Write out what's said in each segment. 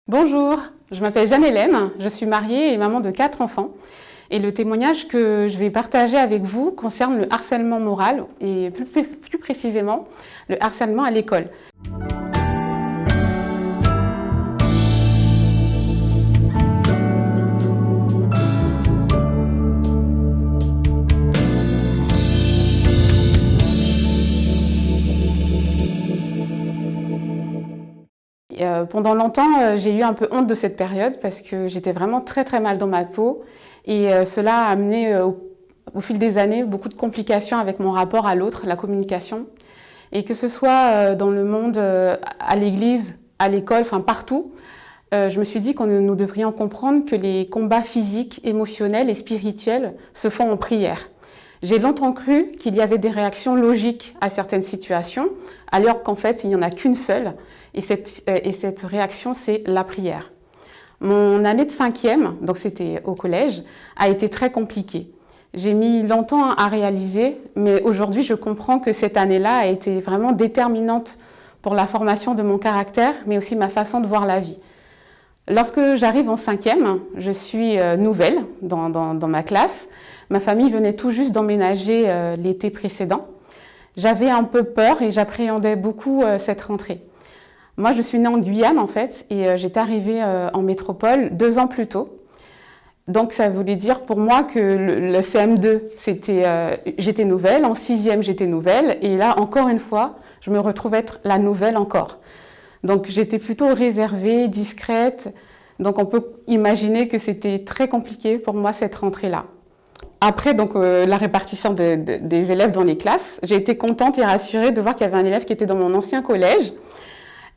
Bonjour, je m'appelle Jeanne-Hélène, je suis mariée et maman de 4 enfants. Et le témoignage que je vais partager avec vous concerne le harcèlement moral et plus précisément le harcèlement à l'école. Pendant longtemps, j'ai eu un peu honte de cette période parce que j'étais vraiment très mal dans ma peau et cela a amené au fil des années beaucoup de complications avec mon rapport à l'autre, la communication. Et que ce soit dans le monde, à l'église, à l'école, enfin partout, je me suis dit que nous devrions comprendre que les combats physiques, émotionnels et spirituels se font en prière. J'ai longtemps cru qu'il y avait des réactions logiques à certaines situations, alors qu'en fait, il n'y en a qu'une seule. Et cette réaction, c'est la prière. Mon année de 5e, donc c'était au collège, a été très compliquée. J'ai mis longtemps à réaliser, mais aujourd'hui, je comprends que cette année-là a été vraiment déterminante pour la formation de mon caractère, mais aussi ma façon de voir la vie. Lorsque j'arrive en 5e, je suis nouvelle dans ma classe. Ma famille venait tout juste d'emménager l'été précédent. J'avais un peu peur et j'appréhendais beaucoup cette rentrée. Moi, je suis née en Guyane, en fait, et j'étais arrivée en métropole 2 ans plus tôt. Donc, ça voulait dire pour moi que le CM2, j'étais nouvelle, en 6e, j'étais nouvelle, et là, encore une fois, je me retrouve être la nouvelle encore. Donc, j'étais plutôt réservée, discrète, donc on peut imaginer que c'était très compliqué pour moi cette rentrée-là. Après donc, la répartition des élèves dans les classes, j'ai été contente et rassurée de voir qu'il y avait un élève qui était dans mon ancien collège.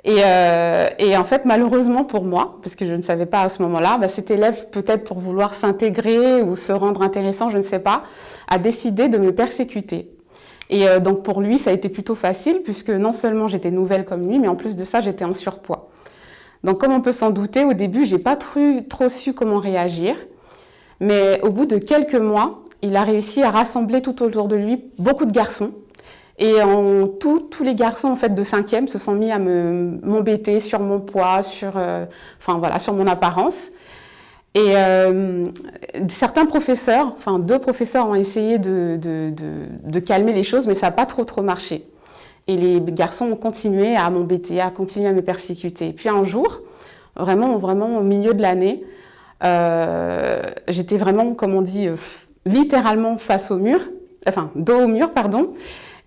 Et en fait, malheureusement pour moi, parce que je ne savais pas à ce moment-là, cet élève, peut-être pour vouloir s'intégrer ou se rendre intéressant, je ne sais pas, a décidé de me persécuter. Et donc pour lui, ça a été plutôt facile, puisque non seulement j'étais nouvelle comme lui, mais en plus de ça, j'étais en surpoids. Donc comme on peut s'en douter, au début, j'ai pas trop su comment réagir. Mais au bout de quelques mois, il a réussi à rassembler tout autour de lui beaucoup de garçons. Et tous les garçons en fait, de 5e se sont mis à m'embêter sur mon poids, sur mon apparence. Et certains professeurs, enfin 2 professeurs ont essayé de calmer les choses, mais ça n'a pas trop marché. Et les garçons ont continué à m'embêter, à continuer à me persécuter. Et puis un jour, vraiment au milieu de l'année, j'étais vraiment, comme on dit, littéralement face au mur, enfin dos au mur, pardon.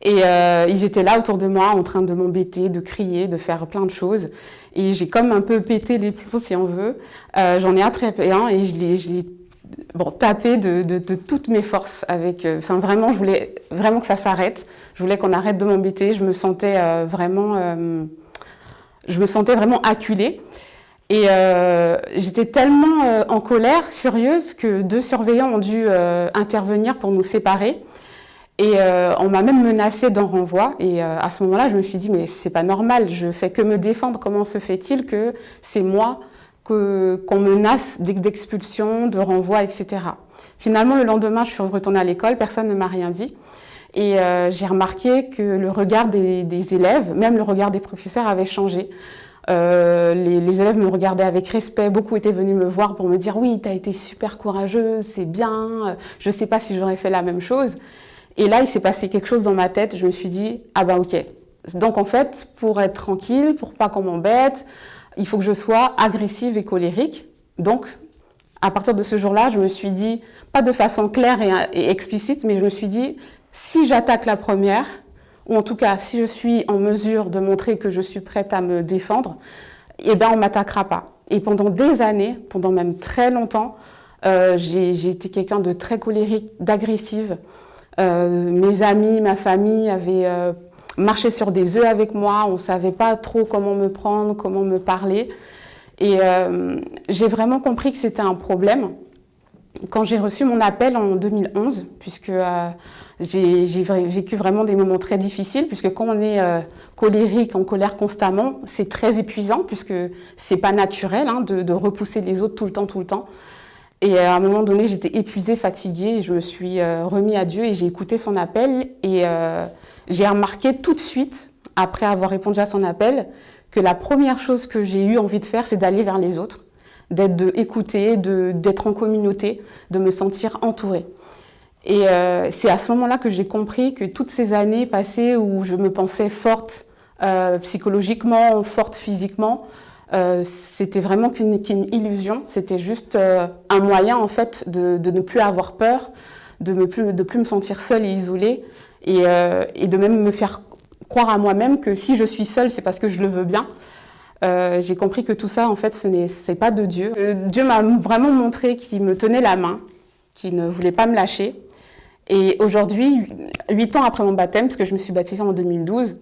Et ils étaient là autour de moi en train de m'embêter, de crier, de faire plein de choses. Et j'ai comme un peu pété les plombs, si on veut. J'en ai attrapé un et je l'ai tapé de toutes mes forces. Vraiment, je voulais vraiment que ça s'arrête. Je voulais qu'on arrête de m'embêter. Je me sentais vraiment acculée. Et j'étais tellement en colère, furieuse, que 2 surveillants ont dû intervenir pour nous séparer. Et on m'a même menacée d'un renvoi. Et à ce moment-là, je me suis dit, mais c'est pas normal, je fais que me défendre. Comment se fait-il que c'est moi qu'on menace d'expulsion, de renvoi, etc. Finalement, le lendemain, je suis retournée à l'école, personne ne m'a rien dit. Et j'ai remarqué que le regard des élèves, même le regard des professeurs avait changé. Les élèves me regardaient avec respect, beaucoup étaient venus me voir pour me dire « Oui, tu as été super courageuse, c'est bien, je ne sais pas si j'aurais fait la même chose ». Et là, il s'est passé quelque chose dans ma tête, je me suis dit « Ah bah ok, donc en fait, pour être tranquille, pour pas qu'on m'embête, il faut que je sois agressive et colérique ». Donc, à partir de ce jour-là, je me suis dit, pas de façon claire et explicite, mais je me suis dit « Si j'attaque la première », ou en tout cas, si je suis en mesure de montrer que je suis prête à me défendre, eh ben on ne m'attaquera pas. Et pendant des années, pendant même très longtemps, j'ai été quelqu'un de très colérique, d'agressive. Mes amis, ma famille avaient marché sur des œufs avec moi, on ne savait pas trop comment me prendre, comment me parler. Et j'ai vraiment compris que c'était un problème quand j'ai reçu mon appel en 2011, puisque j'ai vécu vraiment des moments très difficiles, puisque quand on est colérique, en colère constamment, c'est très épuisant, puisque c'est pas naturel de repousser les autres tout le temps. Et à un moment donné, j'étais épuisée, fatiguée, et je me suis remis à Dieu et j'ai écouté son appel. Et j'ai remarqué tout de suite, après avoir répondu à son appel, que la première chose que j'ai eu envie de faire, c'est d'aller vers les autres, d'écouter, d'être en communauté, de me sentir entourée. Et c'est à ce moment-là que j'ai compris que toutes ces années passées où je me pensais forte psychologiquement, forte physiquement, c'était vraiment qu'une illusion. C'était juste un moyen en fait de ne plus avoir peur, de plus me sentir seule et isolée, et de même me faire croire à moi-même que si je suis seule, c'est parce que je le veux bien. J'ai compris que tout ça, en fait, c'est pas de Dieu. Dieu m'a vraiment montré qu'il me tenait la main, qu'il ne voulait pas me lâcher. Et aujourd'hui, 8 ans après mon baptême, parce que je me suis baptisée en 2012,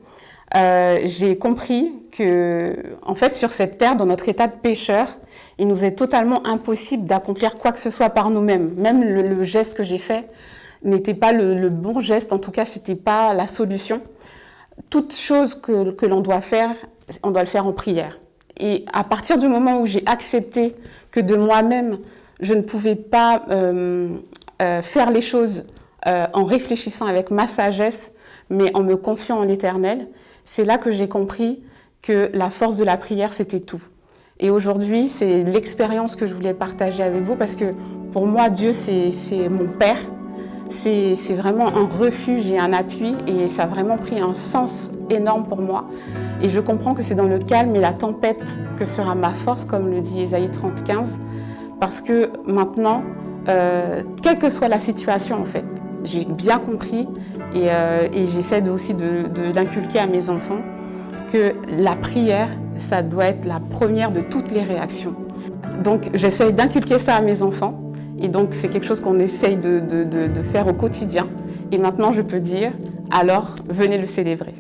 j'ai compris que, en fait, sur cette terre, dans notre état de pécheur, il nous est totalement impossible d'accomplir quoi que ce soit par nous-mêmes. Même le geste que j'ai fait n'était pas le bon geste, en tout cas, c'était pas la solution. Toute chose que l'on doit faire, on doit le faire en prière. Et à partir du moment où j'ai accepté que de moi-même, je ne pouvais pas faire les choses en réfléchissant avec ma sagesse, mais en me confiant en l'Éternel, c'est là que j'ai compris que la force de la prière, c'était tout. Et aujourd'hui, c'est l'expérience que je voulais partager avec vous parce que pour moi, Dieu, c'est mon Père. C'est vraiment un refuge et un appui et ça a vraiment pris un sens énorme pour moi. Et je comprends que c'est dans le calme et la tempête que sera ma force, comme le dit Ésaïe 30:15, parce que maintenant, quelle que soit la situation en fait, j'ai bien compris et j'essaie aussi de l'inculquer à mes enfants que la prière, ça doit être la première de toutes les réactions. Donc j'essaie d'inculquer ça à mes enfants. Et donc, c'est quelque chose qu'on essaye de faire au quotidien. Et maintenant, je peux dire, alors, venez le célébrer.